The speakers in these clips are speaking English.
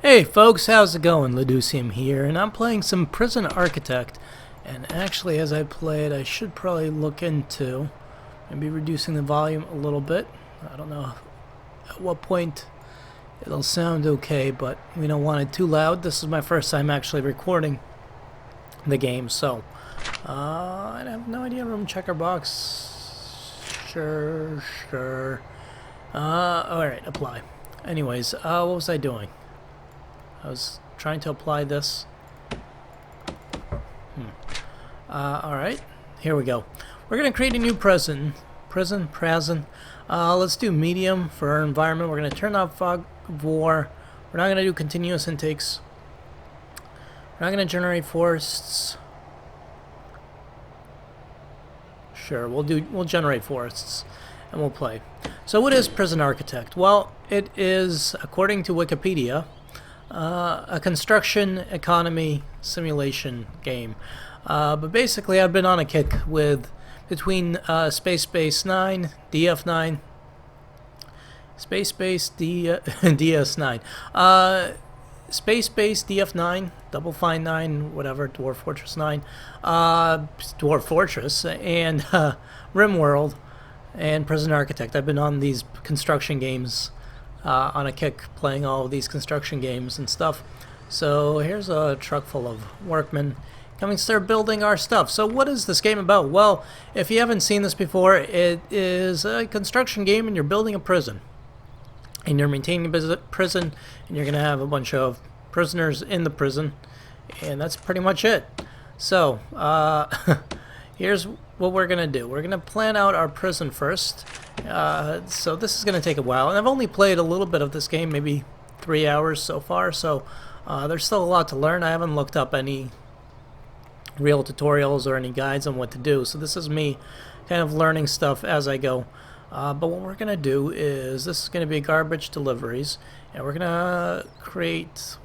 Hey folks, how's it going? Leducium here, and I'm playing some Prison Architect. And actually, as I play it, I should probably look into maybe reducing the volume a little bit. I don't know at what point it'll sound okay, but we don't want it too loud. This is my first time actually recording the game, so I have no idea. Room checker box. Sure. Alright, apply. Anyways, what was I doing? I was trying to apply this. Alright, here we go. We're going to create a new prison. Let's do medium for our environment. We're going to turn off fog of war. We're not going to do continuous intakes. We're not going to generate forests. Sure, we'll generate forests and we'll play. So what is Prison Architect? Well, it is, according to Wikipedia, a construction economy simulation game. But basically, I've been on a kick with between Space Base 9, DF9, Space Base DS9, Space Base DF9, Double Fine 9, whatever, Dwarf Fortress 9, Dwarf Fortress, and RimWorld, and Prison Architect. I've been on these construction games on a kick, playing all of these construction games and stuff. So here's a truck full of workmen coming to start building our stuff. So what is this game about? Well, if you haven't seen this before, it is a construction game and you're building a prison. And you're maintaining a prison, and you're going to have a bunch of prisoners in the prison. And that's pretty much it. So, here's what we're going to do. We're going to plan out our prison first. So this is going to take a while. And I've only played a little bit of this game, maybe 3 hours so far. So there's still a lot to learn. I haven't looked up any real tutorials or any guides on what to do. So this is me kind of learning stuff as I go. But what we're going to do is, this is going to be garbage deliveries. And we're going to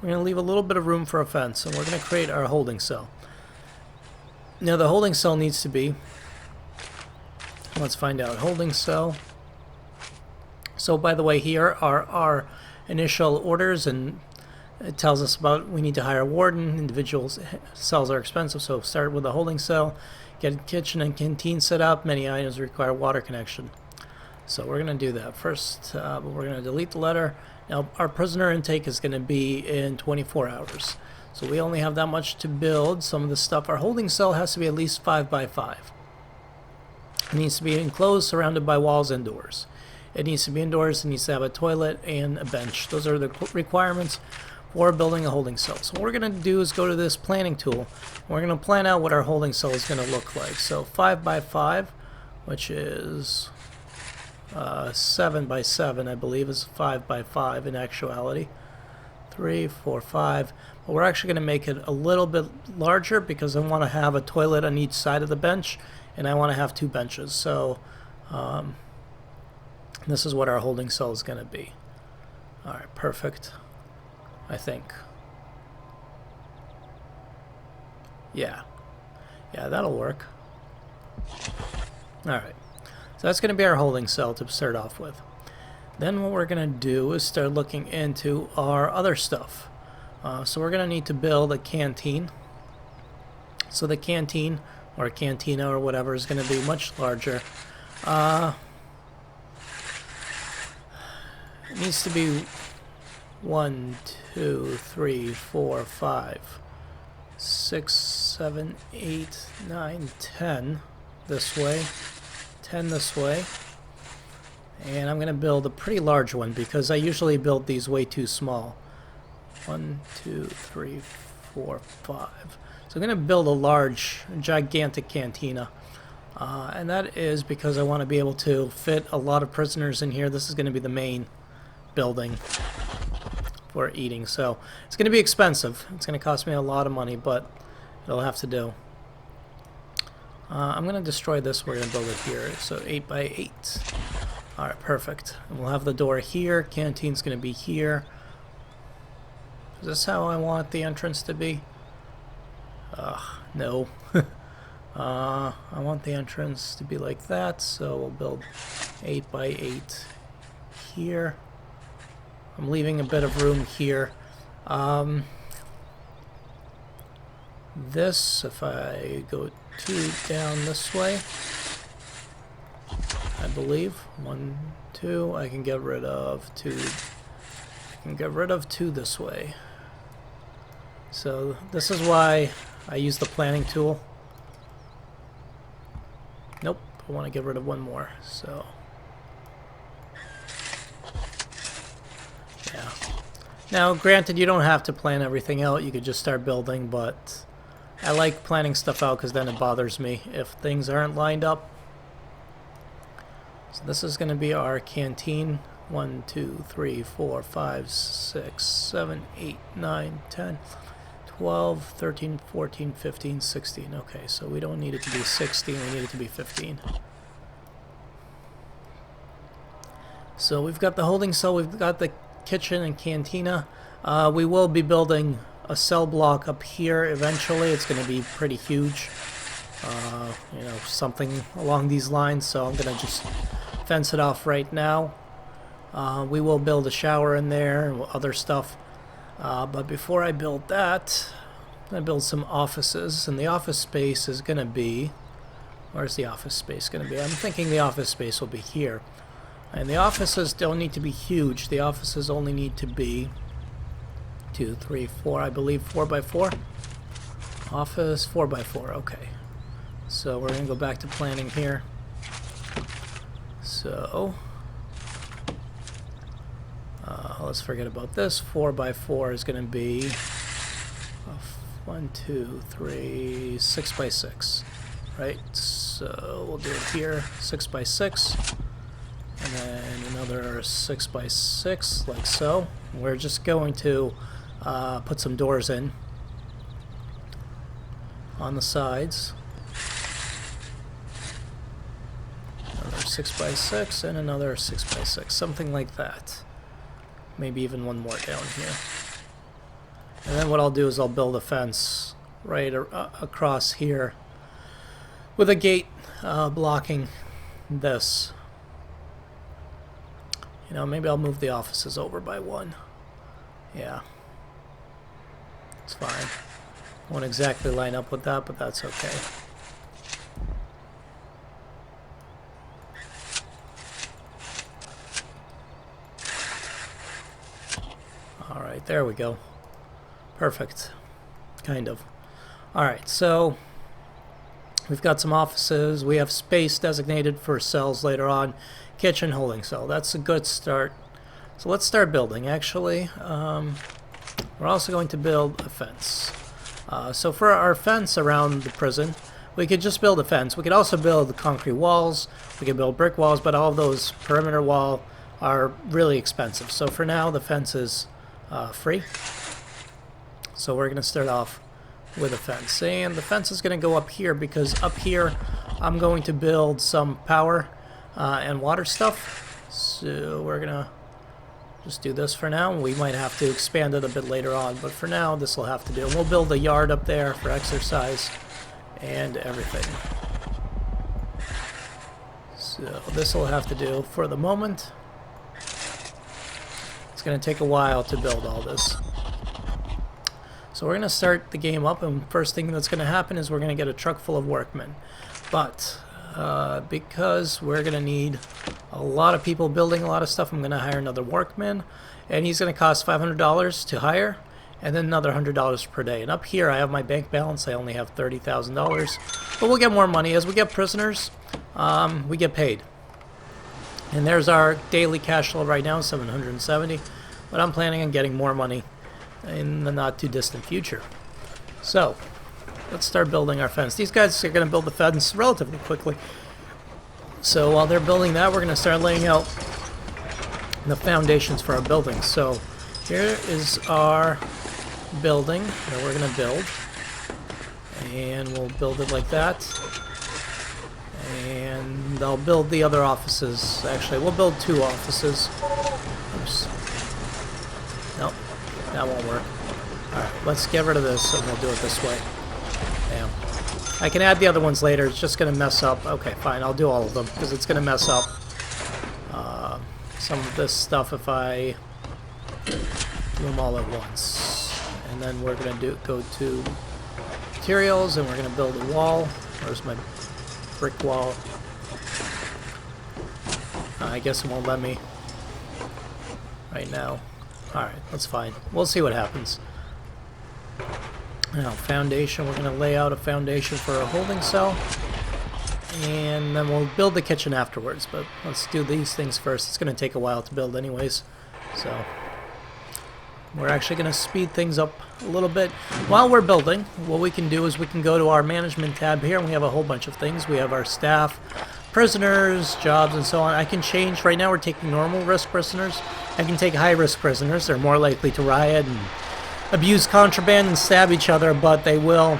leave a little bit of room for a fence. And we're going to create our holding cell. Now the holding cell needs to be, let's find out, holding cell. So by the way, here are our initial orders, and it tells us about we need to hire a warden. Individual cells are expensive, so start with a holding cell, get a kitchen and canteen set up. Many items require water connection. So we're going to do that first, but we're going to delete the letter. Now our prisoner intake is going to be in 24 hours. So we only have that much to build some of the stuff. Our holding cell has to be at least 5 by 5. It needs to be enclosed, surrounded by walls and doors. It needs to be indoors. It needs to have a toilet and a bench. Those are the requirements for building a holding cell. So what we're going to do is go to this planning tool. We're going to plan out what our holding cell is going to look like. So 5 by 5, which is 7 by 7, I believe, is 5 by 5 in actuality. 3, 4, 5. But we're actually going to make it a little bit larger because I want to have a toilet on each side of the bench, and I want to have 2 benches. So this is what our holding cell is going to be. Alright, perfect. I think. Yeah, that'll work. Alright. So that's going to be our holding cell to start off with. Then what we're going to do is start looking into our other stuff. So we're going to need to build a canteen. So the canteen, or a cantina or whatever, is going to be much larger. It needs to be 1, 2, 3, 4, 5, 6, 7, 8, 9, 10 this way. 10 this way, and I'm going to build a pretty large one because I usually build these way too small. 1, 2, 3, 4, 5. So I'm going to build a large, gigantic cantina, and that is because I want to be able to fit a lot of prisoners in here. This is going to be the main building for eating, so it's going to be expensive. It's going to cost me a lot of money, but it'll have to do. I'm going to destroy this. We're going to build it here. So 8 by 8. Alright, perfect. And we'll have the door here. Canteen's going to be here. Is this how I want the entrance to be? No. I want the entrance to be like that, so we'll build 8 by 8 here. I'm leaving a bit of room here This, if I go 2 down this way, I believe 1, 2, I can get rid of 2. I can get rid of 2 this way. So this is why I use the planning tool. Nope, I want to get rid of 1 more. So yeah. Now, granted, you don't have to plan everything out. You could just start building, but I like planning stuff out because then it bothers me if things aren't lined up. So this is going to be our canteen. 1, 2, 3, 4, 5, 6, 7, 8, 9, 10, 12, 13, 14, 15, 16. Okay, so we don't need it to be 16, we need it to be 15. So we've got the holding cell, we've got the kitchen and cantina. We will be building a cell block up here eventually. It's going to be pretty huge. You know, something along these lines, so I'm going to just fence it off right now. We will build a shower in there and other stuff. But before I build that, I'm going to build some offices. And the office space is going to be... Where's the office space going to be? I'm thinking the office space will be here. And the offices don't need to be huge. The offices only need to be 2, 3, 4, I believe 4 by 4. Office 4 by 4, okay. So we're going to go back to planning here. So... let's forget about this. 4 by 4 is going to be 1, 2, 3, 6 by 6, right? So we'll do it here, 6 by 6, and then another 6 by 6, like so. We're just going to put some doors in on the sides. Another 6 by 6 and another 6 by 6, something like that. Maybe even 1 more down here. And then what I'll do is I'll build a fence right across here with a gate blocking this. You know, maybe I'll move the offices over by 1. Yeah. It's fine. Won't exactly line up with that, but that's okay. Alright, there we go. Perfect. Kind of. Alright, so we've got some offices. We have space designated for cells later on. Kitchen, holding cell. That's a good start. So let's start building. Actually, we're also going to build a fence. So for our fence around the prison, we could just build a fence. We could also build concrete walls. We could build brick walls, but all of those perimeter wall are really expensive. So for now, the fence is free. So we're going to start off with a fence. And the fence is going to go up here because up here I'm going to build some power and water stuff. So we're going to just do this for now. We might have to expand it a bit later on, but for now this will have to do. We'll build a yard up there for exercise and everything. So this will have to do for the moment. It's going to take a while to build all this. So we're going to start the game up, and first thing that's going to happen is we're going to get a truck full of workmen. But because we're going to need a lot of people building a lot of stuff, I'm going to hire another workman, and he's going to cost $500 to hire, and then another $100 per day. And up here I have my bank balance. I only have $30,000, but we'll get more money. As we get prisoners, we get paid. And there's our daily cash flow right now, 770, but I'm planning on getting more money in the not too distant future. So let's start building our fence. These guys are going to build the fence relatively quickly. So while they're building that, we're going to start laying out the foundations for our building. So here is our building that we're going to build, and we'll build it like that. And I'll build the other offices. Actually, we'll build 2 offices. Oops. Nope, that won't work. Alright, let's get rid of this and we'll do it this way. Damn. I can add the other ones later. It's just going to mess up. Okay, fine. I'll do all of them because it's going to mess up some of this stuff if I do them all at once. and then we're going to go to materials, and we're going to build a wall. Where's my brick wall? I guess it won't let me right now. Alright, that's fine. We'll see what happens. Now, foundation. We're going to lay out a foundation for a holding cell. And then we'll build the kitchen afterwards. But let's do these things first. It's going to take a while to build anyways. So we're actually going to speed things up a little bit. While we're building, what we can do is we can go to our management tab here, and we have a whole bunch of things. We have our staff, prisoners, jobs, and so on. I can change. Right now we're taking normal risk prisoners. I can take high risk prisoners. They're more likely to riot and abuse contraband and stab each other, but they will...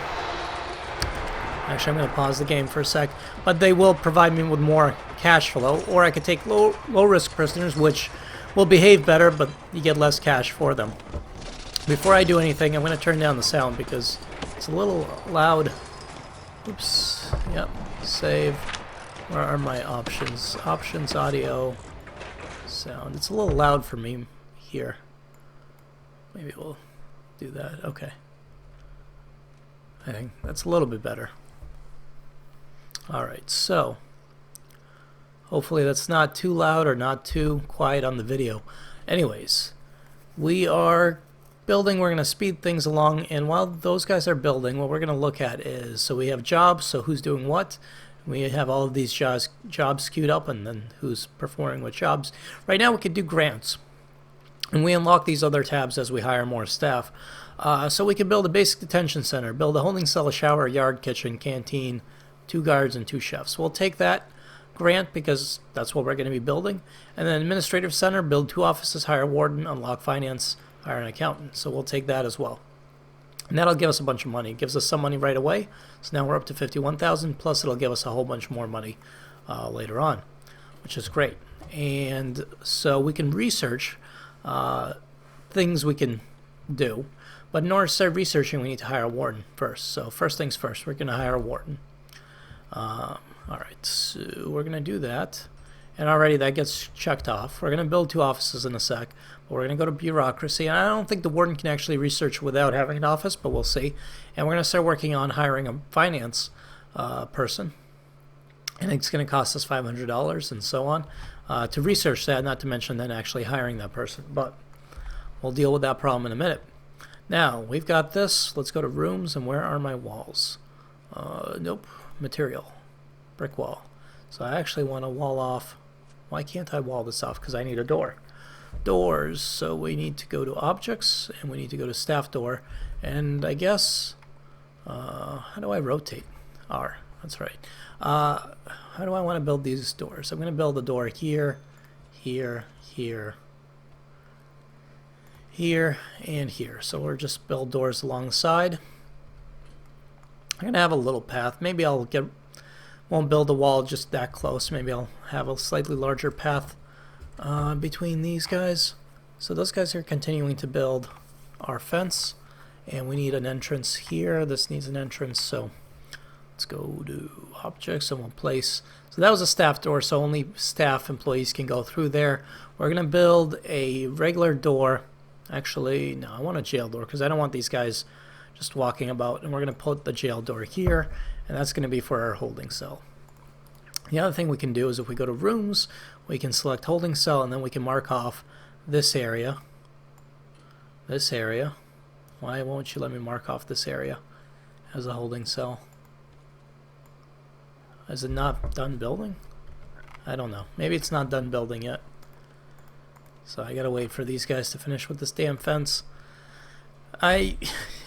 Actually, I'm going to pause the game for a sec. But they will provide me with more cash flow. Or I could take low risk prisoners, which will behave better, but you get less cash for them. Before I do anything, I'm going to turn down the sound because it's a little loud. Oops. Yep. Save. Where are my options? Options, audio, sound. It's a little loud for me here. Maybe we'll do that. Okay. I think that's a little bit better. Alright, so hopefully that's not too loud or not too quiet on the video. Anyways, we are building. We're going to speed things along, and while those guys are building, what we're going to look at is, so we have jobs, so who's doing what. We have all of these jobs queued up, and then who's performing what jobs. Right now we could do grants, and we unlock these other tabs as we hire more staff. So we can build a basic detention center, build a holding cell, a shower, a yard, kitchen, canteen, 2 guards, and 2 chefs. We'll take that grant because that's what we're going to be building. And then administrative center, build 2 offices, hire a warden, unlock finance, hire an accountant. So we'll take that as well. And that'll give us a bunch of money. It gives us some money right away. So now we're up to 51,000, plus it'll give us a whole bunch more money later on, which is great. And so we can research things we can do. But in order to start researching, we need to hire a warden first. So first things first, we're going to hire a warden. Alright, so we're going to do that. And already that gets checked off. We're going to build 2 offices in a sec. But we're going to go to bureaucracy. And I don't think the warden can actually research without having an office, but we'll see. And we're going to start working on hiring a finance person. And it's going to cost us $500 and so on to research that, not to mention then actually hiring that person. But we'll deal with that problem in a minute. Now, we've got this. Let's go to rooms, and where are my walls? Nope. Material. Brick wall. So I actually want to wall off. Why can't I wall this off? Because I need a door. Doors. So we need to go to objects, and we need to go to staff door. And I guess, how do I rotate? R. That's right. How do I want to build these doors? I'm going to build a door here, here, here, here, and here. So we'll just build doors along the side. I'm going to have a little path. Maybe won't build a wall just that close. Maybe I'll have a slightly larger path between these guys. So those guys are continuing to build our fence. And we need an entrance here. This needs an entrance. So let's go to objects, and we'll place. So that was a staff door, so only staff employees can go through there. We're going to build a regular door. Actually, no, I want a jail door because I don't want these guys just walking about. And we're going to put the jail door here, and that's going to be for our holding cell. The other thing we can do is if we go to rooms, we can select holding cell, and then we can mark off this area. This area. Why won't you let me mark off this area as a holding cell? Is it not done building? I don't know. Maybe it's not done building yet. So I gotta wait for these guys to finish with this damn fence. I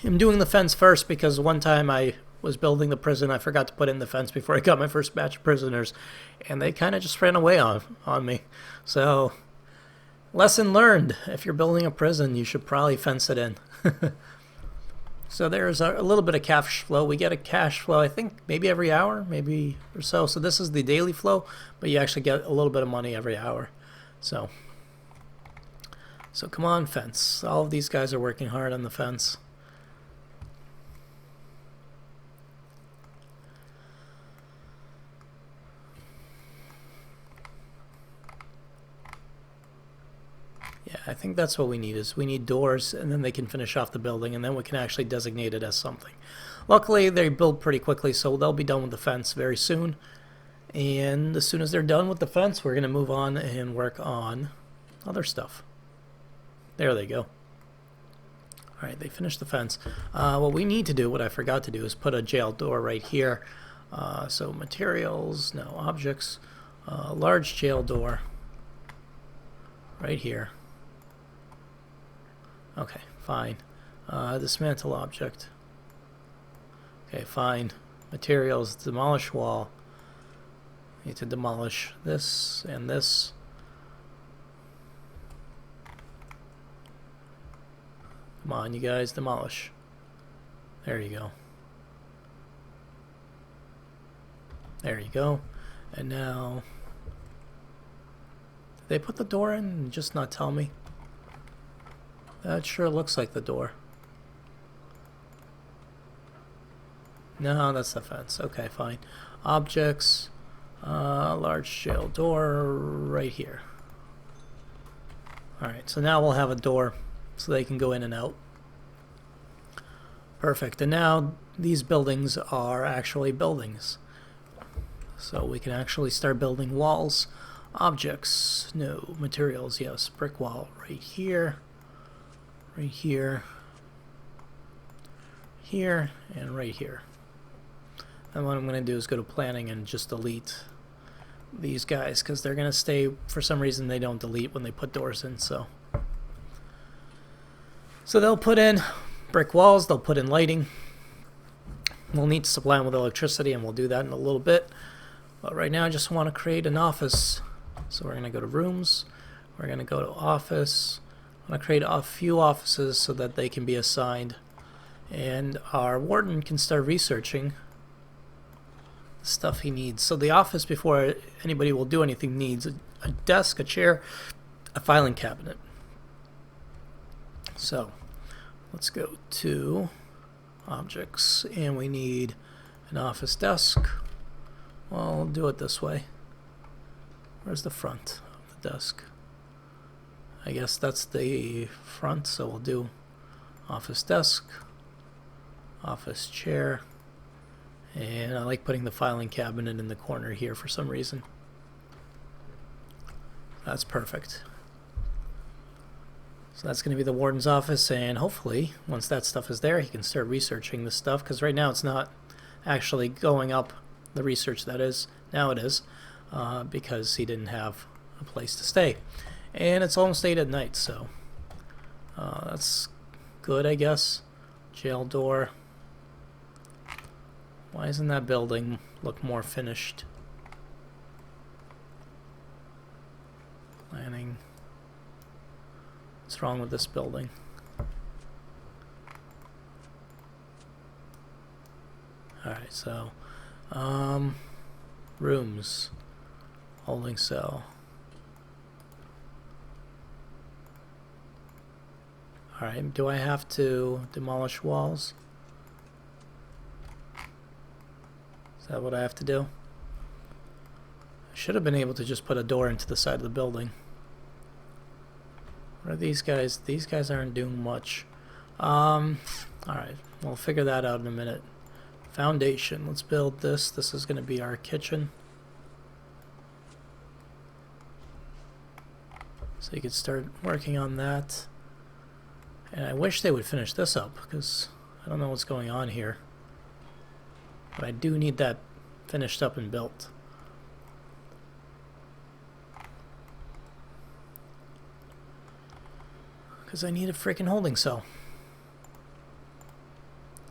am doing the fence first because one time I was building the prison, I forgot to put in the fence before I got my first batch of prisoners, and they kind of just ran away on me. So, lesson learned. If you're building a prison, you should probably fence it in. So there's a little bit of cash flow. We get a cash flow, I think, maybe every hour, maybe or so. So this is the daily flow, but you actually get a little bit of money every hour. So come on, fence. All of these guys are working hard on the fence. Yeah, I think that's what we need, is we need doors, and then they can finish off the building, and then we can actually designate it as something. Luckily, they build pretty quickly, so they'll be done with the fence very soon. And as soon as they're done with the fence, we're going to move on and work on other stuff. There they go. Alright, they finished the fence. What we need to do, what I forgot to do, is put a jail door right here. So materials, no, objects, large jail door right here. Okay, fine. Dismantle object. Okay, fine. Materials, demolish wall. Need to demolish this and this. Come on, you guys, demolish. There you go. There you go. And now, did they put the door in and just not tell me? That sure looks like the door. No, that's the fence. Okay, fine. Objects, large jail door right here. Alright, so now we'll have a door so they can go in and out. Perfect. And now these buildings are actually buildings. So we can actually start building walls. Objects, no. Materials, yes. Brick wall right here. Right here. Here, and right here. And what I'm going to do is go to planning and just delete these guys, because they're going to stay. For some reason they don't delete when they put doors in, so they'll put in brick walls, they'll put in lighting. We'll need to supply them with electricity, and we'll do that in a little bit. But right now I just want to create an office. So we're going to go to rooms, we're going to go to office. I'm going to create a few offices so that they can be assigned, and our warden can start researching the stuff he needs. So the office, before anybody will do anything, needs a desk, a chair, a filing cabinet. So let's go to objects, and we need an office desk. Well, I'll do it this way. Where's the front of the desk? I guess that's the front, so we'll do office desk, office chair, and I like putting the filing cabinet in the corner here for some reason. That's perfect. So that's going to be the warden's office, and hopefully once that stuff is there he can start researching this stuff, because right now it's not actually going up, the research that is. Now it is, because he didn't have a place to stay. And it's almost 8 at night, so that's good, I guess. Jail door. Why doesn't that building look more finished? Planning. What's wrong with this building? Alright, so rooms. Holding cell. Alright, do I have to demolish walls? Is that what I have to do? I should have been able to just put a door into the side of the building. What are these guys? These guys aren't doing much. Alright, we'll figure that out in a minute. Foundation, let's build this. This is going to be our kitchen. So you could start working on that. And I wish they would finish this up, because I don't know what's going on here. But I do need that finished up and built. Because I need a freaking holding cell.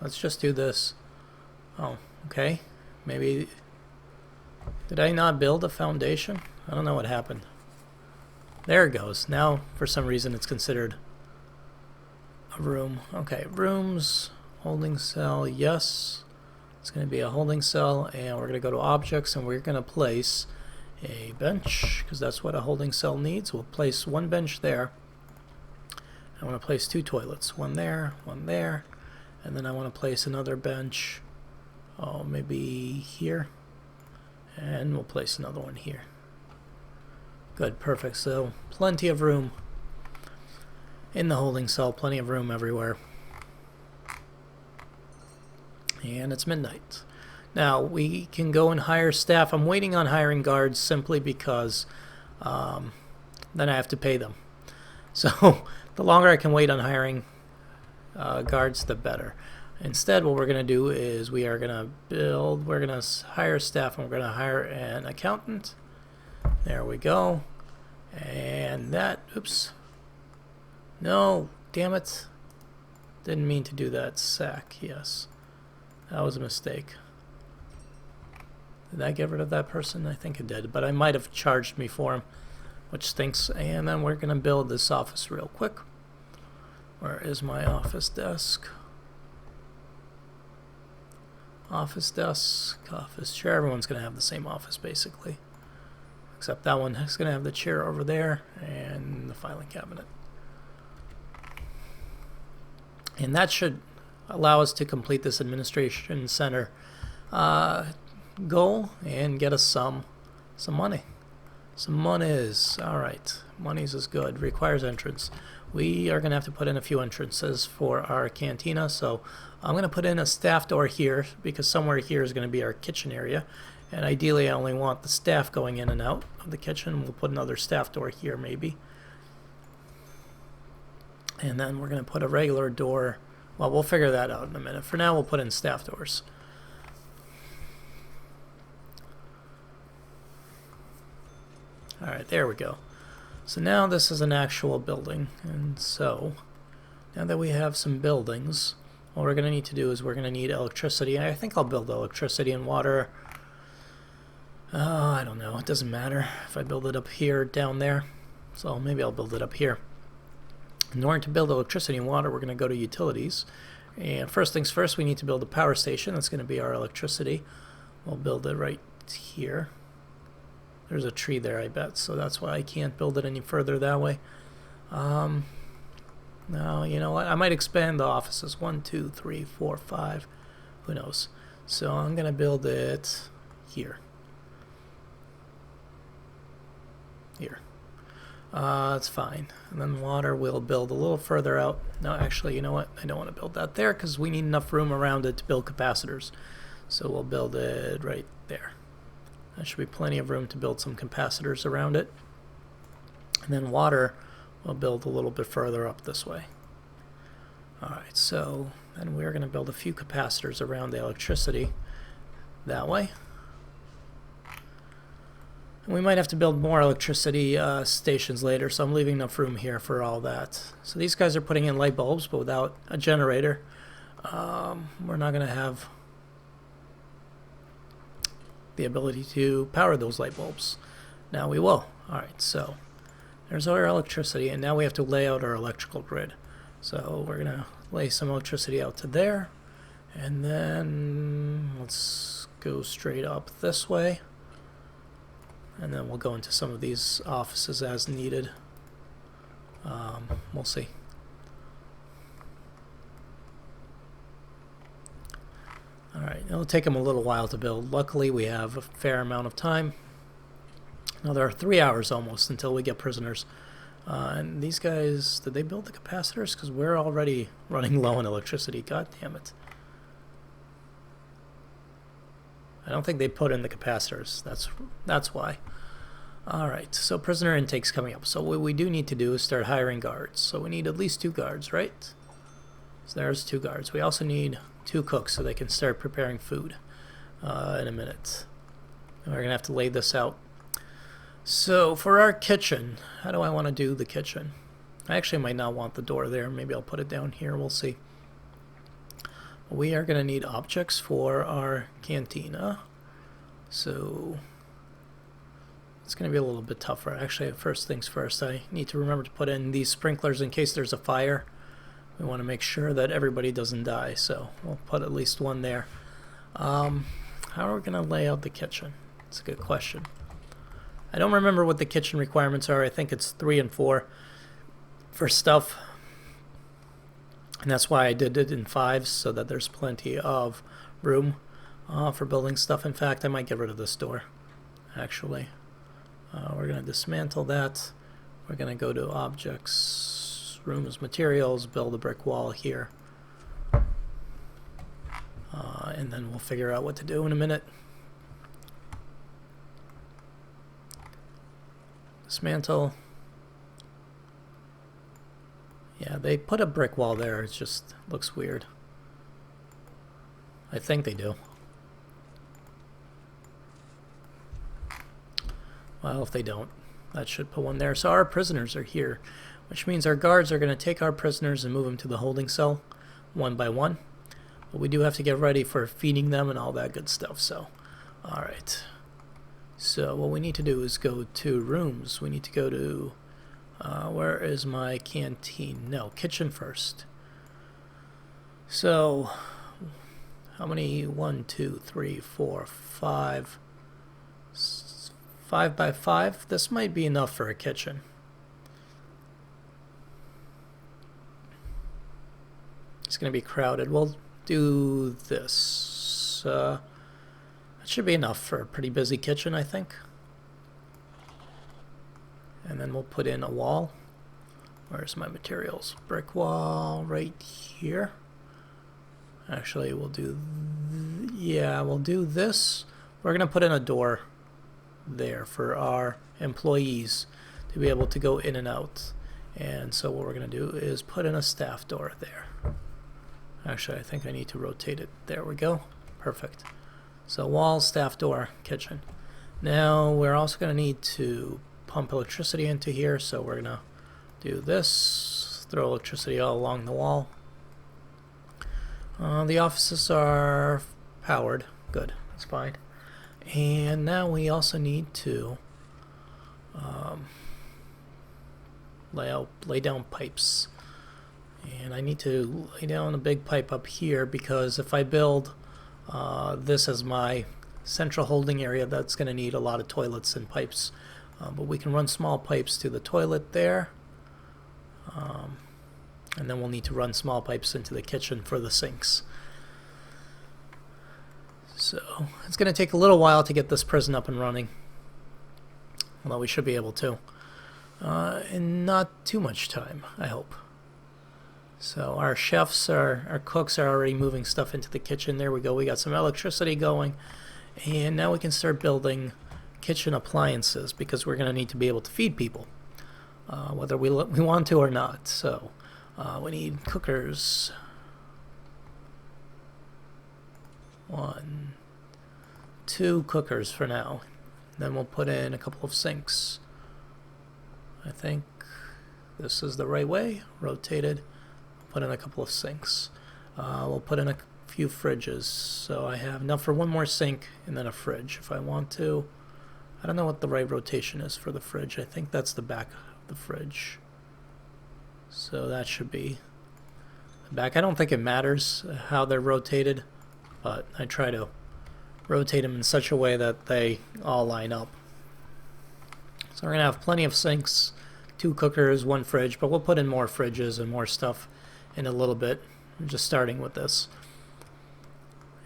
Let's just do this. Oh, okay. Maybe... Did I not build a foundation? I don't know what happened. There it goes. Now, for some reason, it's considered a room. Okay, rooms, holding cell, yes. It's going to be a holding cell, and we're going to go to objects, and we're going to place a bench, because that's what a holding cell needs. We'll place one bench there. I want to place 2 toilets. One there, and then I want to place another bench, oh, maybe here, and we'll place another one here. Good, perfect. So plenty of room. in the holding cell. Plenty of room everywhere. And it's midnight. Now we can go and hire staff. I'm waiting on hiring guards simply because then I have to pay them. So the longer I can wait on hiring guards, the better. Instead, what we're going to do is we're going to hire staff, and we're going to hire an accountant. There we go. And that, oops. No, damn it. Didn't mean to do that. Sack, yes. That was a mistake. Did I get rid of that person? I think it did, but I might have charged me for him, which stinks. And then we're going to build this office real quick. Where is my office desk? Office desk, office chair. Everyone's going to have the same office basically, except that one is going to have the chair over there and the filing cabinet. And that should allow us to complete this administration center goal and get us some money. Some monies. All right, monies is good. Requires entrance. We are going to have to put in a few entrances for our cantina, so I'm going to put in a staff door here because somewhere here is going to be our kitchen area, and ideally I only want the staff going in and out of the kitchen. We'll put another staff door here maybe, and then we're going to put a regular door. Well, we'll figure that out in a minute. For now, we'll put in staff doors. All right, there we go. So now this is an actual building, and so now that we have some buildings, what we're going to need to do is we're going to need electricity. I think I'll build electricity and water. I don't know. It doesn't matter if I build it up here or down there. So maybe I'll build it up here. In order to build electricity and water, we're going to go to utilities. And first things first, we need to build a power station. That's going to be our electricity. We'll build it right here. There's a tree there, I bet, so that's why I can't build it any further that way. Now, you know what? I might expand the offices. 1, 2, 3, 4, 5. Who knows? So I'm going to build it here. Here. That's fine. And then water we'll build a little further out. No, actually, you know what? I don't want to build that there because we need enough room around it to build capacitors. So we'll build it right there. There should be plenty of room to build some capacitors around it. And then water we'll build a little bit further up this way. Alright, so then we're going to build a few capacitors around the electricity that way. And we might have to build more electricity stations later, so I'm leaving enough room here for all that. So these guys are putting in light bulbs, but without a generator, we're not going to have the ability to power those light bulbs. Now we will. Alright, so there's our electricity, and now we have to lay out our electrical grid. So we're going to lay some electricity out to there, and then let's go straight up this way, and then we'll go into some of these offices as needed. We'll see. Alright, it'll take them a little while to build. Luckily, we have a fair amount of time. Now, there are 3 hours almost until we get prisoners. And these guys, did they build the capacitors? Because we're already running low on electricity. God damn it. I don't think they put in the capacitors. That's why. Alright, so prisoner intake's coming up. So what we do need to do is start hiring guards. So we need at least 2 guards, right? So there's 2 guards. We also need 2 cooks so they can start preparing food in a minute. And we're going to have to lay this out. So for our kitchen, how do I want to do the kitchen? I actually might not want the door there. Maybe I'll put it down here. We'll see. We are going to need objects for our cantina. So it's going to be a little bit tougher. Actually, first things first, I need to remember to put in these sprinklers in case there's a fire. We want to make sure that everybody doesn't die, so we'll put at least one there. How are we going to lay out the kitchen? That's a good question. I don't remember what the kitchen requirements are. I think it's 3 and 4 for stuff. And that's why I did it in 5s, so that there's plenty of room for building stuff. In fact, I might get rid of this door, actually. We're going to dismantle that. We're going to go to objects rooms, materials, build a brick wall here. And then we'll figure out what to do in a minute. Dismantle. Yeah, they put a brick wall there. It just looks weird. I think they do. Well, if they don't, that should put one there. So our prisoners are here, which means our guards are going to take our prisoners and move them to the holding cell one by one. But we do have to get ready for feeding them and all that good stuff. So, all right. So what we need to do is go to rooms. We need to go to, where is my canteen? No, kitchen first. So, how many? 1, 2, 3, 4, 5. 5 by 5. This might be enough for a kitchen. It's going to be crowded. We'll do this. That should be enough for a pretty busy kitchen, I think. And then we'll put in a wall. Where's my materials? Brick wall right here. Actually, we'll do... yeah, we'll do this. We're going to put in a door there for our employees to be able to go in and out. And so what we're going to do is put in a staff door there. Actually, I think I need to rotate it. There we go. Perfect. So wall, staff door, kitchen. Now we're also going to need to pump electricity into here, so we're going to do this. Throw electricity all along the wall. The offices are powered. Good. That's fine. And now we also need to lay down pipes. And I need to lay down a big pipe up here because if I build this as my central holding area, that's going to need a lot of toilets and pipes. But we can run small pipes to the toilet there. And then we'll need to run small pipes into the kitchen for the sinks. So it's going to take a little while to get this prison up and running. Although we should be able to. In not too much time, I hope. So our chefs, our cooks are already moving stuff into the kitchen. There we go. We got some electricity going. And now we can start building kitchen appliances because we're going to need to be able to feed people. Whether we want to or not. So we need cookers. 1, 2 cookers for now. Then we'll put in a couple of sinks. I think this is the right way. Rotated. Put in a couple of sinks. We'll put in a few fridges. So I have enough for one more sink and then a fridge if I want to. I don't know what the right rotation is for the fridge. I think that's the back of the fridge. So that should be the back. I don't think it matters how they're rotated, but I try to rotate them in such a way that they all line up. So we're going to have plenty of sinks, 2 cookers, 1 fridge, but we'll put in more fridges and more stuff in a little bit. I'm just starting with this.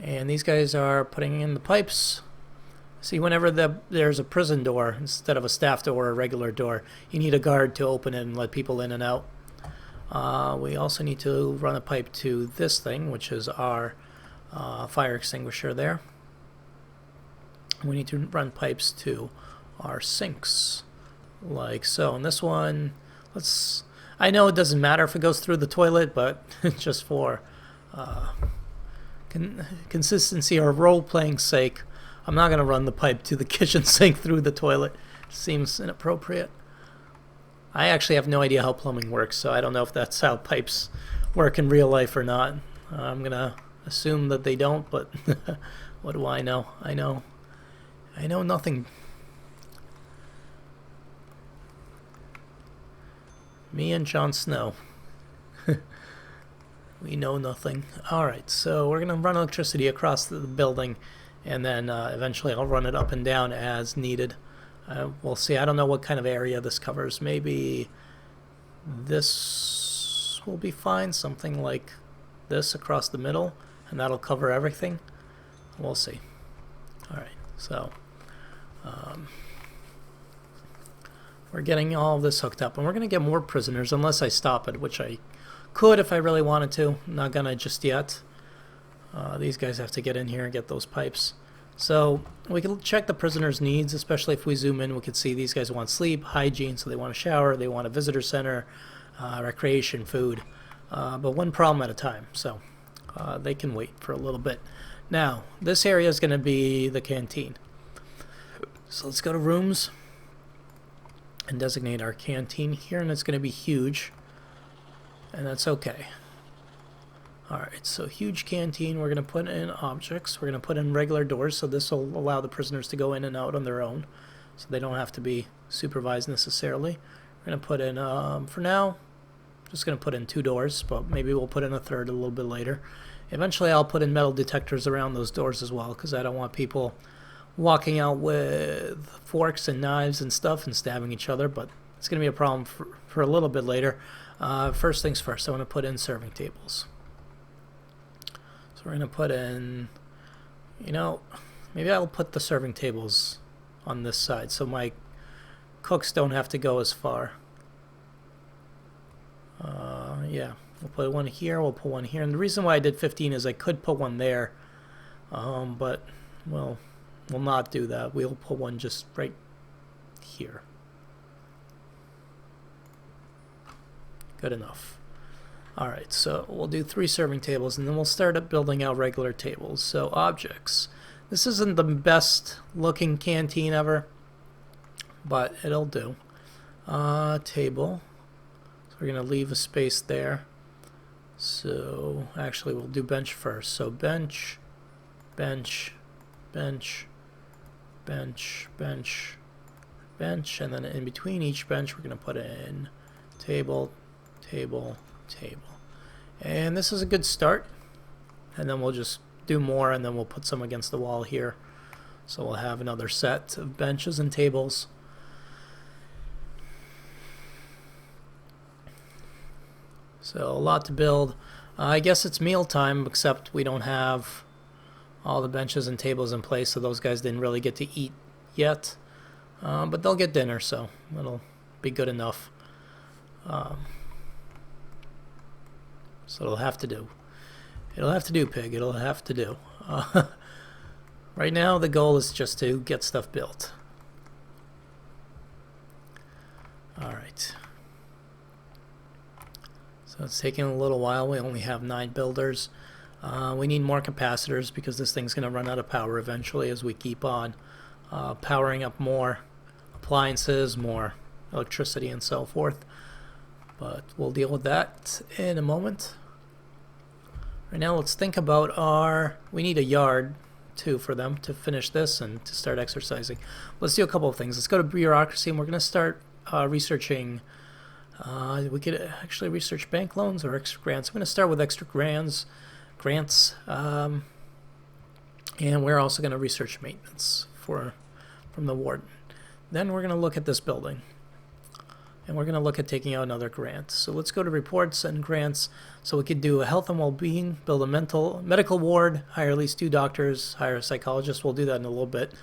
And these guys are putting in the pipes. See, whenever there's a prison door instead of a staff door or a regular door, you need a guard to open it and let people in and out. We also need to run a pipe to this thing, which is our fire extinguisher there. We need to run pipes to our sinks, like so. And this one, I know it doesn't matter if it goes through the toilet, but just for consistency or role-playing sake, I'm not going to run the pipe to the kitchen sink through the toilet. Seems inappropriate. I actually have no idea how plumbing works, so I don't know if that's how pipes work in real life or not. I'm going to assume that they don't, but what do I know? I know nothing. Me and Jon Snow. We know nothing. Alright, so we're going to run electricity across the building, and then eventually I'll run it up and down as needed. We'll see. I don't know what kind of area this covers. Maybe this will be fine. Something like this across the middle, and that'll cover everything. We'll see. Alright, so we're getting all of this hooked up, and we're going to get more prisoners unless I stop it, which I could if I really wanted to. I'm not going to just yet. These guys have to get in here and get those pipes. So we can check the prisoners' needs, especially if we zoom in. We can see these guys want sleep, hygiene, so they want a shower, they want a visitor center, recreation, food, but one problem at a time. So they can wait for a little bit. Now, this area is going to be the canteen. So let's go to rooms and designate our canteen here, and it's going to be huge, and that's okay. Alright, so huge canteen. We're going to put in objects. We're going to put in regular doors, so this will allow the prisoners to go in and out on their own, so they don't have to be supervised necessarily. We're going to put in, for now, just going to put in 2 doors, but maybe we'll put in a third a little bit later. Eventually I'll put in metal detectors around those doors as well, because I don't want people walking out with forks and knives and stuff and stabbing each other, but it's going to be a problem for a little bit later. First things first, I want to put in serving tables. So we're going to put in, maybe I'll put the serving tables on this side so my cooks don't have to go as far. Yeah, we'll put one here, we'll put one here. And the reason why I did 15 is I could put one there, but, well, we'll not do that. We'll put one just right here. Good enough. Alright, so we'll do 3 serving tables, and then we'll start up building out regular tables. So objects. This isn't the best looking canteen ever, but it'll do. Table. So we're going to leave a space there. So actually we'll do bench first. So bench, bench, bench, bench, bench, bench, and then in between each bench we're going to put in table, table, table. And this is a good start, and then we'll just do more, and then we'll put some against the wall here, so we'll have another set of benches and tables. So a lot to build. I guess it's mealtime, except we don't have all the benches and tables in place, so those guys didn't really get to eat yet, but they'll get dinner, so it'll be good enough. So it'll have to do. It'll have to do, pig. It'll have to do. Right now, the goal is just to get stuff built. Alright. So it's taking a little while. We only have 9 builders. We need more capacitors because this thing's going to run out of power eventually as we keep on powering up more appliances, more electricity, and so forth. But we'll deal with that in a moment. Right now, let's think about we need a yard too for them to finish this and to start exercising. Let's do a couple of things. Let's go to bureaucracy, and we're going to start researching. We could actually research bank loans or extra grants. I'm going to start with extra grants, and we're also going to research maintenance from the warden. Then we're going to look at this building. And we're going to look at taking out another grant. So let's go to reports and grants. So we could do a health and well-being, build a medical ward, hire at least 2 doctors, hire a psychologist. We'll do that in a little bit.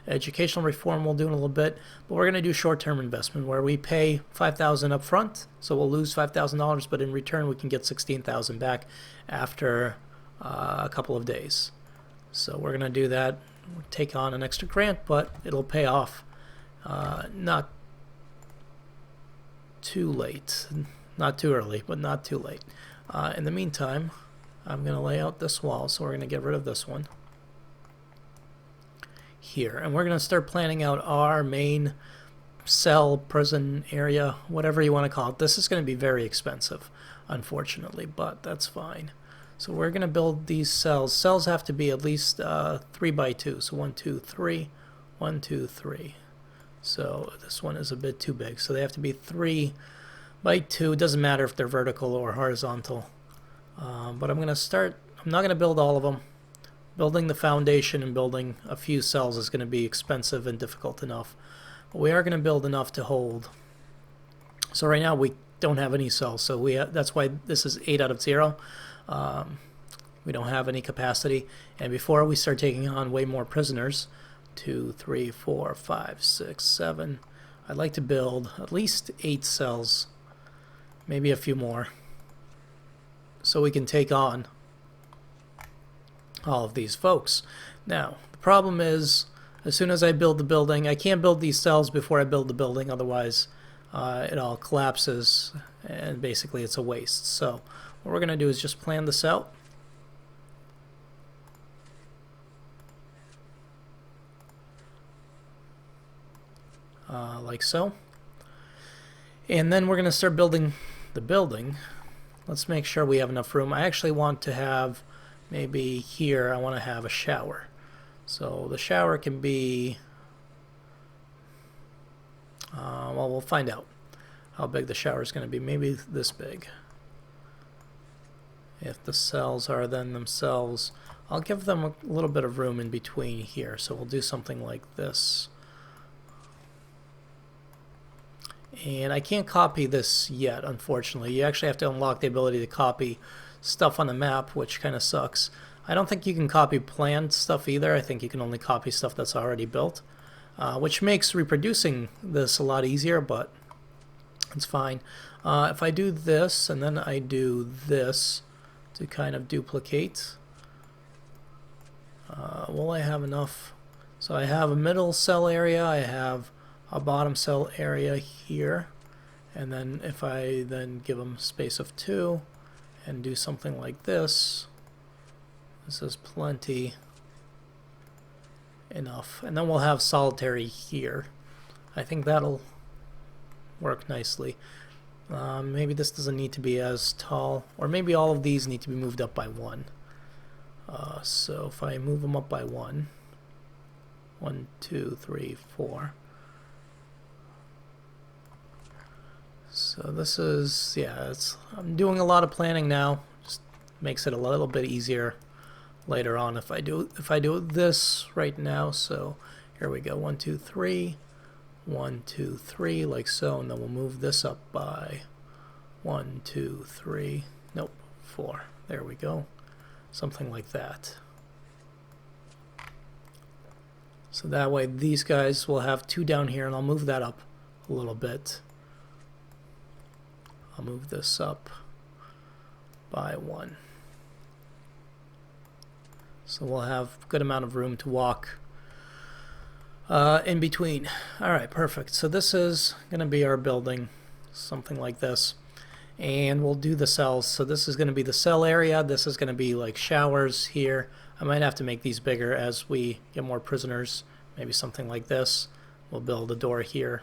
Educational reform we'll do in a little bit. But we're going to do short-term investment where we pay $5,000 up front. So we'll lose $5,000, but in return we can get $16,000 back after a couple of days. So we're going to do that. We'll take on an extra grant, but it'll pay off. Not too late, not too early, but not too late. In the meantime, I'm going to lay out this wall, so we're going to get rid of this one here, and we're going to start planning out our main cell, prison area, whatever you want to call it. This is going to be very expensive, unfortunately, but that's fine. So we're going to build these cells. Cells have to be at least 3 by 2, so 1, 2, 3, 1, 2, 3. So this one is a bit too big, so they have to be 3 by 2. It doesn't matter if they're vertical or horizontal. But I'm going to start. I'm not going to build all of them. Building the foundation and building a few cells is going to be expensive and difficult enough. But we are going to build enough to hold. So right now we don't have any cells, so that's why this is 8 out of 0. We don't have any capacity, and before we start taking on way more prisoners, 2, 3, 4, 5, 6, 7. I'd like to build at least 8 cells, maybe a few more, so we can take on all of these folks. Now, the problem is, as soon as I build the building, I can't build these cells before I build the building, otherwise it all collapses and basically it's a waste. So what we're going to do is just plan this out. Like so. And then we're going to start building the building. Let's make sure we have enough room. I actually want to have, maybe here, I want to have a shower. So the shower can be, well, we'll find out how big the shower is going to be. Maybe this big. If the cells are then themselves, I'll give them a little bit of room in between here. So we'll do something like this. And I can't copy this yet, unfortunately. You actually have to unlock the ability to copy stuff on the map, which kind of sucks. I don't think you can copy planned stuff either. I think you can only copy stuff that's already built, which makes reproducing this a lot easier, but it's fine. If I do this and then I do this to kind of duplicate, will I have enough? So I have a middle cell area, I have a bottom cell area here, and then if I then give them space of 2 and do something like this, this is plenty enough, and then we'll have solitary here. I think that'll work nicely. Maybe this doesn't need to be as tall, or maybe all of these need to be moved up by 1. So if I move them up by 1, 1, 2, 3, 4. So this is, yeah, I'm doing a lot of planning now. Just makes it a little bit easier later on if I do this right now. So here we go, 1, 2, 3, 1, 2, 3, like so, and then we'll move this up by 1, 2, 3, nope, 4. There we go, something like that. So that way these guys will have 2 down here, and I'll move that up a little bit. I'll move this up by 1. So we'll have a good amount of room to walk in between. Alright, perfect. So this is going to be our building, something like this. And we'll do the cells. So this is going to be the cell area. This is going to be like showers here. I might have to make these bigger as we get more prisoners. Maybe something like this. We'll build a door here.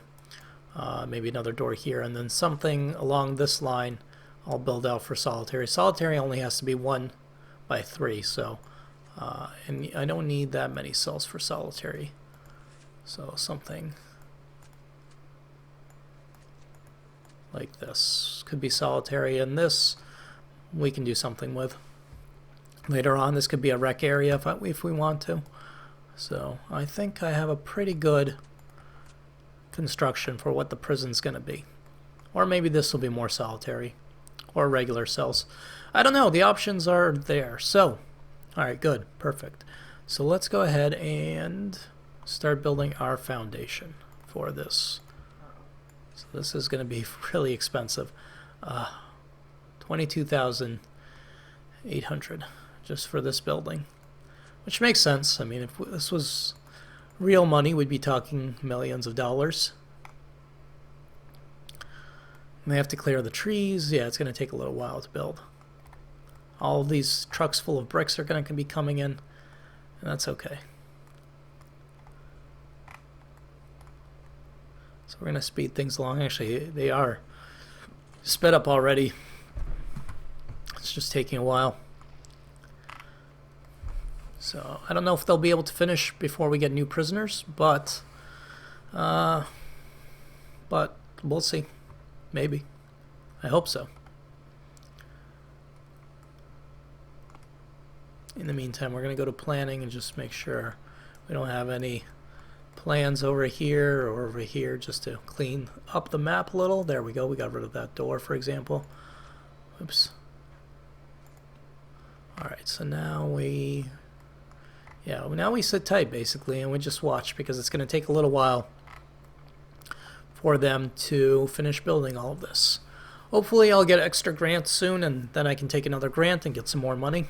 Maybe another door here, and then something along this line I'll build out for solitary. Solitary only has to be 1 by 3, so and I don't need that many cells for solitary. So something like this could be solitary, and this we can do something with later on. This could be a rec area if we want to. So I think I have a pretty good construction for what the prison's going to be. Or maybe this will be more solitary or regular cells. I don't know. The options are there. So, alright, good. Perfect. So let's go ahead and start building our foundation for this. So this is going to be really expensive. 22,800 just for this building, which makes sense. I mean, if this was real money, we'd be talking millions of dollars. And they have to clear the trees. Yeah, it's going to take a little while to build. All of these trucks full of bricks are going to be coming in, and that's okay. So we're going to speed things along. Actually, they are sped up already. It's just taking a while. So I don't know if they'll be able to finish before we get new prisoners, but we'll see. Maybe. I hope so. In the meantime, we're going to go to planning and just make sure we don't have any plans over here or over here, just to clean up the map a little. There we go. We got rid of that door, for example. Oops. Alright, so now we sit tight basically, and we just watch, because it's going to take a little while for them to finish building all of this. Hopefully I'll get extra grants soon, and then I can take another grant and get some more money.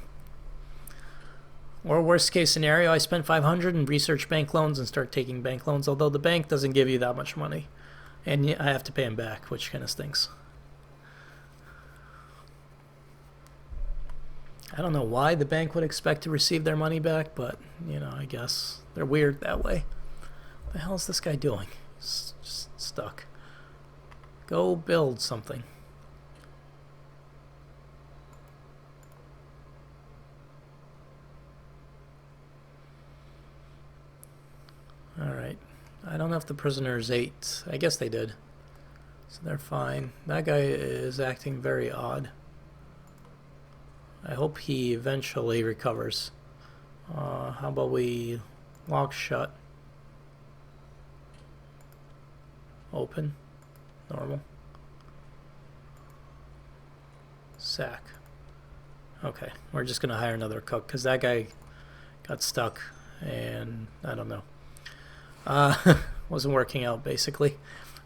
Or worst case scenario, I spend $500 and research bank loans and start taking bank loans, although the bank doesn't give you that much money. And I have to pay them back, which kind of stinks. I don't know why the bank would expect to receive their money back, but, you know, I guess they're weird that way. What the hell is this guy doing? He's just stuck. Go build something. Alright. I don't know if the prisoners ate. I guess they did. So they're fine. That guy is acting very odd. I hope he eventually recovers. How about we lock shut? Open. Normal. Sack. Okay, we're just going to hire another cook because that guy got stuck and I don't know. Wasn't working out basically.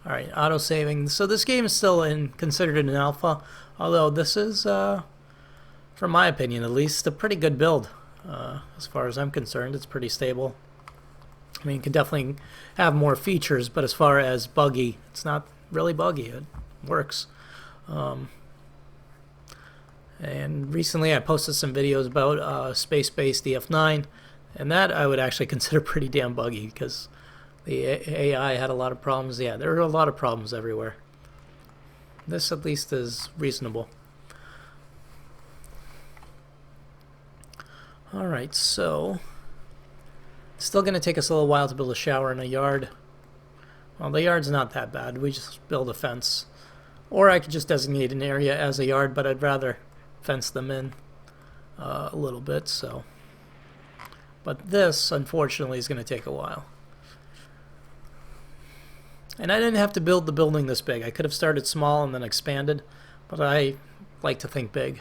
Alright, auto saving. So this game is still considered an alpha, although this is from my opinion at least, a pretty good build. As far as I'm concerned, it's pretty stable. I mean, it can definitely have more features, but as far as buggy, it's not really buggy. It works. And recently I posted some videos about space-based DF9, and that I would actually consider pretty damn buggy because the AI had a lot of problems. Yeah, there are a lot of problems everywhere. This at least is reasonable. Alright, so it's still going to take us a little while to build a shower in a yard. Well, the yard's not that bad. We just build a fence. Or I could just designate an area as a yard, but I'd rather fence them in a little bit. So, but this, unfortunately, is going to take a while. And I didn't have to build the building this big. I could have started small and then expanded, but I like to think big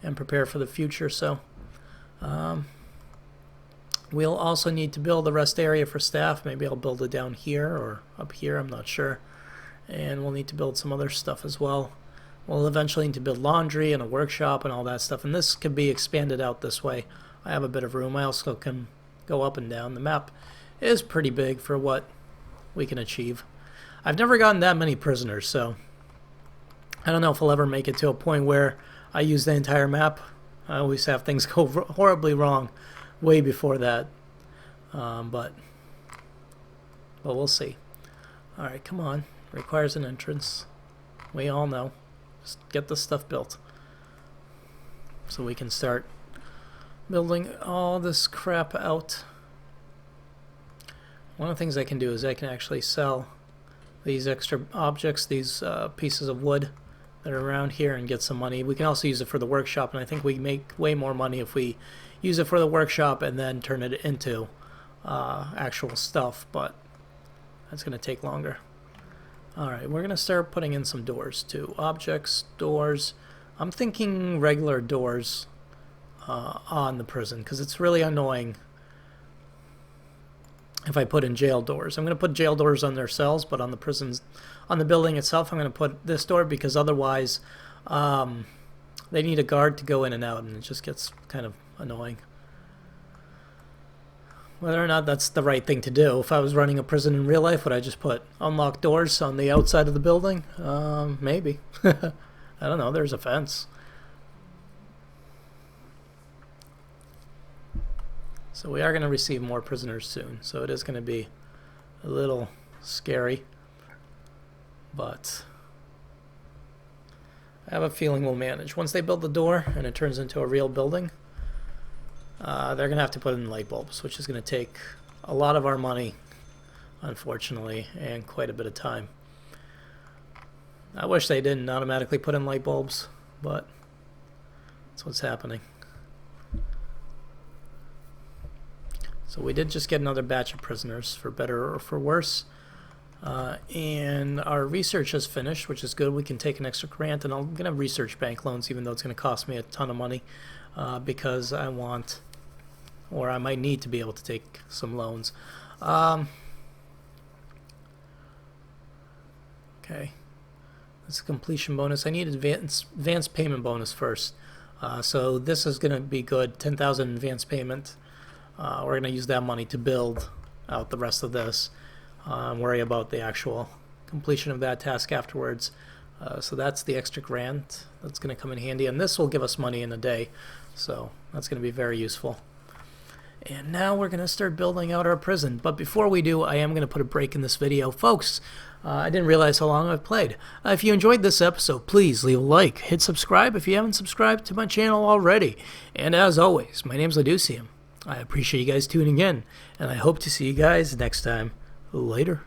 and prepare for the future, so we'll also need to build the rest area for staff. Maybe I'll build it down here or up here, I'm not sure. And we'll need to build some other stuff as well. We'll eventually need to build laundry and a workshop and all that stuff, and this can be expanded out this way. I have a bit of room. I also can go up and down. The map is pretty big for what we can achieve. I've never gotten that many prisoners, so I don't know if I'll ever make it to a point where I use the entire map. I always have things go horribly wrong way before that, but we'll see. Alright, come on. Requires an entrance. We all know. Just get this stuff built so we can start building all this crap out. One of the things I can do is I can actually sell these extra objects, these pieces of wood that are around here, and get some money. We can also use it for the workshop, and I think we make way more money if we use it for the workshop and then turn it into actual stuff, but that's going to take longer. Alright, we're going to start putting in some doors too. Objects, doors. I'm thinking regular doors on the prison, because it's really annoying if I put in jail doors. I'm going to put jail doors on their cells, but on the prisons, on the building itself, I'm going to put this door, because otherwise they need a guard to go in and out, and it just gets kind of annoying. Whether or not that's the right thing to do. If I was running a prison in real life, would I just put unlocked doors on the outside of the building? Maybe. I don't know. There's a fence. So we are going to receive more prisoners soon, so it is going to be a little scary, but I have a feeling we'll manage. Once they build the door and it turns into a real building, they're going to have to put in light bulbs, which is going to take a lot of our money, unfortunately, and quite a bit of time. I wish they didn't automatically put in light bulbs, but that's what's happening. So we did just get another batch of prisoners, for better or for worse. And our research is finished, which is good. We can take an extra grant, and I'm going to research bank loans, even though it's going to cost me a ton of money, because I want, or I might need to be able to take some loans. Okay. That's a completion bonus. I need advance payment bonus first. So this is going to be good. 10,000 advance payment. We're going to use that money to build out the rest of this and worry about the actual completion of that task afterwards. So that's the extra grant that's going to come in handy, and this will give us money in a day, so that's going to be very useful. And now we're going to start building out our prison, but before we do, I am going to put a break in this video. Folks, I didn't realize how long I've played. If you enjoyed this episode, please leave a like, hit subscribe if you haven't subscribed to my channel already, and as always, my name's Laducium. I appreciate you guys tuning in, and I hope to see you guys next time. Later.